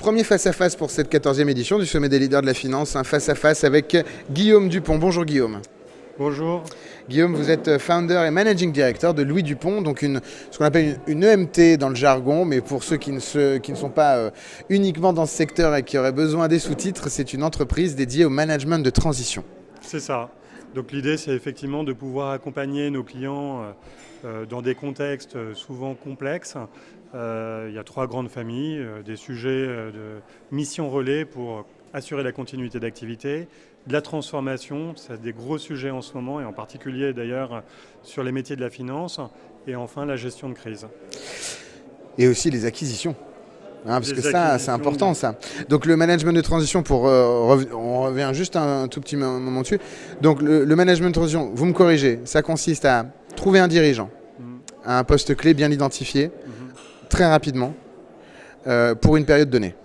Premier face-à-face pour cette 14e édition du Sommet des leaders de la finance, un face-à-face avec Guillaume Dupont. Bonjour Guillaume. Bonjour. Guillaume, vous êtes founder et managing director de Louis Dupont, donc ce qu'on appelle une EMT dans le jargon, mais pour ceux qui ne sont pas uniquement dans ce secteur et qui auraient besoin des sous-titres, c'est une entreprise dédiée au management de transition. C'est ça. Donc l'idée, c'est effectivement de pouvoir accompagner nos clients dans des contextes souvent complexes. Il y a 3 grandes familles, des sujets de mission relais pour assurer la continuité d'activité, de la transformation, c'est des gros sujets en ce moment, et en particulier d'ailleurs sur les métiers de la finance, et enfin la gestion de crise. Et aussi les acquisitions. Parce que ça, c'est important ça. Donc le management de transition, on revient juste un tout petit moment dessus. Donc le management de transition, vous me corrigez, ça consiste à trouver un dirigeant, à un poste clé bien identifié, très rapidement, pour une période donnée.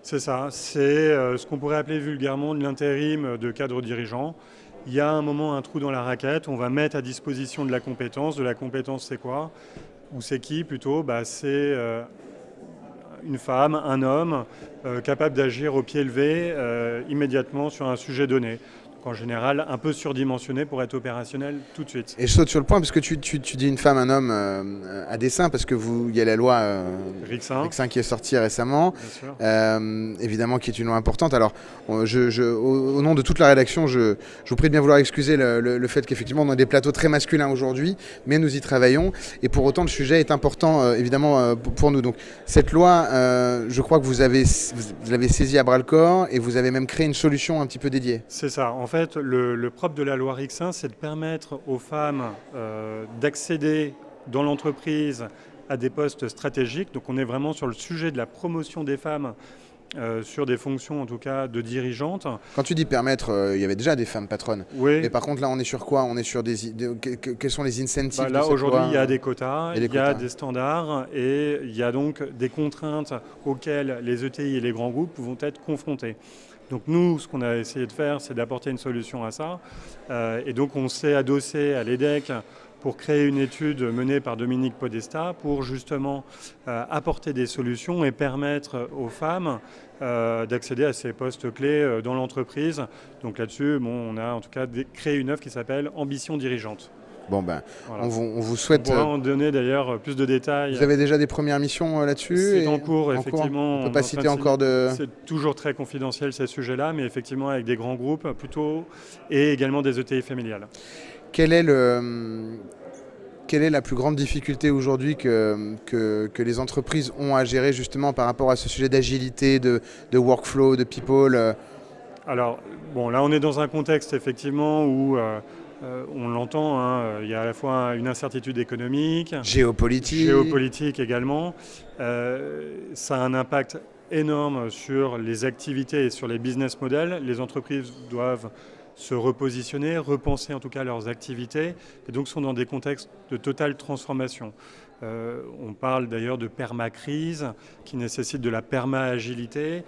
C'est ça, c'est ce qu'on pourrait appeler vulgairement de l'intérim de cadre dirigeant. Il y a un moment un trou dans la raquette, on va mettre à disposition de la compétence. De la compétence, c'est quoi? Ou c'est qui plutôt? C'est une femme, un homme, capable d'agir au pied levé immédiatement sur un sujet donné. Donc, en général, un peu surdimensionné pour être opérationnel tout de suite. Et je saute sur le point, parce que tu dis une femme, un homme à dessein, parce que il y a la loi RIC1 qui est sortie récemment, évidemment qui est une loi importante. Alors, au nom de toute la rédaction, je vous prie de bien vouloir excuser le fait qu'effectivement on a des plateaux très masculins aujourd'hui, mais nous y travaillons, et pour autant le sujet est important évidemment pour nous. Donc cette loi, je crois que vous l'avez saisie à bras-le-corps, et vous avez même créé une solution un petit peu dédiée. C'est ça. En fait, le propre de la loi RIC1, c'est de permettre aux femmes d'accéder dans l'entreprise à des postes stratégiques. Donc on est vraiment sur le sujet de la promotion des femmes sur des fonctions en tout cas de dirigeantes. Quand tu dis permettre, il y avait déjà des femmes patronnes. Oui. Mais par contre là on est sur quoi? On est sur quels sont les incentives? Là aujourd'hui il y a des quotas, il y a des standards, et il y a donc des contraintes auxquelles les ETI et les grands groupes vont être confrontés. Donc nous, ce qu'on a essayé de faire, c'est d'apporter une solution à ça. Et donc on s'est adossé à l'EDEC pour créer une étude menée par Dominique Podesta pour justement apporter des solutions et permettre aux femmes d'accéder à ces postes clés dans l'entreprise. Donc là-dessus, on a en tout cas créé une offre qui s'appelle Ambition dirigeante. Bon voilà. on vous souhaite... On pourra en donner d'ailleurs plus de détails. Vous avez déjà des premières missions là-dessus? C'est en cours, effectivement. On ne peut pas citer encore de... C'est toujours très confidentiel ces sujets-là, mais effectivement avec des grands groupes plutôt, et également des ETI familiales. Quelle est la plus grande difficulté aujourd'hui que les entreprises ont à gérer justement par rapport à ce sujet d'agilité, de workflow, de people? Alors, là on est dans un contexte effectivement où... on l'entend, il y a à la fois une incertitude économique, géopolitique également. Ça a un impact énorme sur les activités et sur les business models. Les entreprises doivent se repositionner, repenser en tout cas leurs activités, et donc sont dans des contextes de totale transformation. On parle d'ailleurs de perma-crise qui nécessite de la perma-agilité.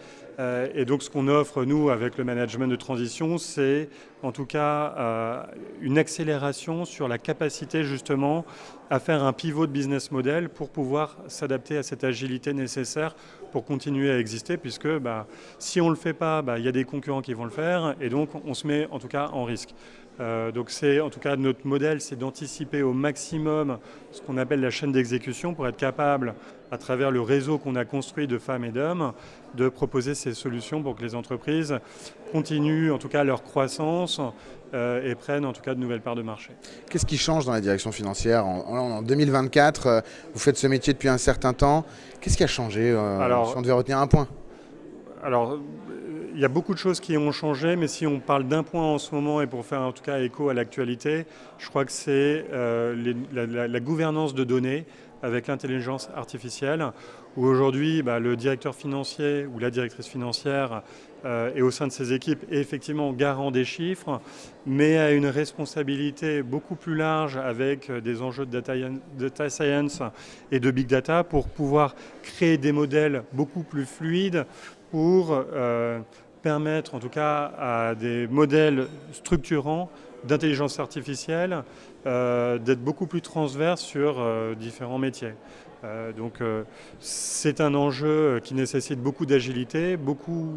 Et donc ce qu'on offre, nous, avec le management de transition, c'est en tout cas une accélération sur la capacité justement à faire un pivot de business model pour pouvoir s'adapter à cette agilité nécessaire pour continuer à exister, puisque si on ne le fait pas, il y a des concurrents qui vont le faire, et donc on se met en tout cas en risque. Donc c'est en tout cas notre modèle, c'est d'anticiper au maximum ce qu'on appelle la chaîne d'exécution pour être capable, à travers le réseau qu'on a construit de femmes et d'hommes, de proposer ces solutions pour que les entreprises continuent en tout cas leur croissance et prennent en tout cas de nouvelles parts de marché. Qu'est-ce qui change dans la direction financière? En 2024, vous faites ce métier depuis un certain temps. Qu'est-ce qui a changé si on devait retenir un point? Alors, il y a beaucoup de choses qui ont changé, mais si on parle d'un point en ce moment, et pour faire en tout cas écho à l'actualité, je crois que c'est la gouvernance de données avec l'intelligence artificielle, où aujourd'hui le directeur financier ou la directrice financière est au sein de ses équipes est effectivement garant des chiffres, mais a une responsabilité beaucoup plus large avec des enjeux de data science et de big data pour pouvoir créer des modèles beaucoup plus fluides pour permettre en tout cas à des modèles structurants d'intelligence artificielle d'être beaucoup plus transverses sur différents métiers. Donc c'est un enjeu qui nécessite beaucoup d'agilité, beaucoup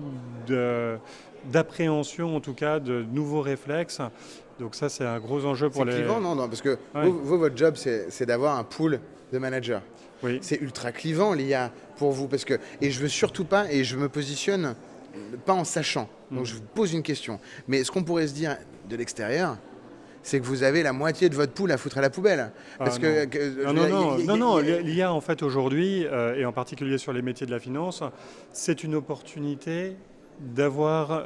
d'appréhension en tout cas, de nouveaux réflexes. Donc ça c'est un gros enjeu pour les... C'est clivant, non, parce que vous, votre job c'est d'avoir un pool de managers. Oui. C'est ultra clivant l'IA pour vous, parce que, et je veux surtout pas, et je me positionne pas en sachant, donc je vous pose une question. Mais ce qu'on pourrait se dire de l'extérieur, c'est que vous avez la moitié de votre pool à foutre à la poubelle. Parce non, l'IA en fait aujourd'hui, et en particulier sur les métiers de la finance, c'est une opportunité d'avoir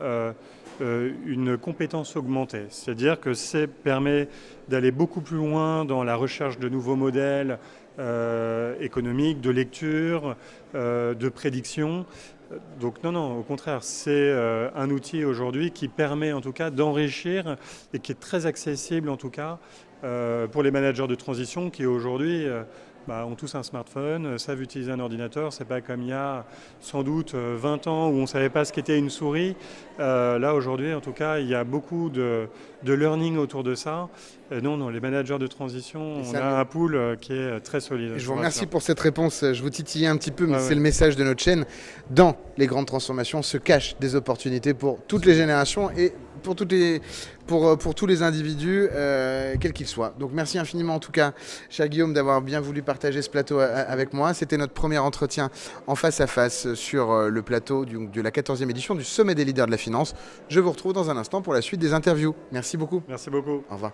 une compétence augmentée. C'est-à-dire que ça permet d'aller beaucoup plus loin dans la recherche de nouveaux modèles économiques, de lecture, de prédiction. Donc non, au contraire, c'est un outil aujourd'hui qui permet en tout cas d'enrichir et qui est très accessible en tout cas pour les managers de transition qui aujourd'hui ont tous un smartphone, savent utiliser un ordinateur. C'est pas comme il y a sans doute 20 ans où on ne savait pas ce qu'était une souris. Là aujourd'hui en tout cas il y a beaucoup de learning autour de ça. Non, les managers de transition, on a un pool qui est très solide. Je vous remercie pour cette réponse. Je vous titillais un petit peu, mais c'est le message de notre chaîne. Dans les grandes transformations se cachent des opportunités pour toutes les générations et pour tous les individus, quels qu'ils soient. Donc merci infiniment en tout cas, cher Guillaume, d'avoir bien voulu partager ce plateau avec moi. C'était notre premier entretien en face à face sur le plateau de la 14e édition du Sommet des leaders de la finance. Je vous retrouve dans un instant pour la suite des interviews. Merci beaucoup. Merci beaucoup. Au revoir.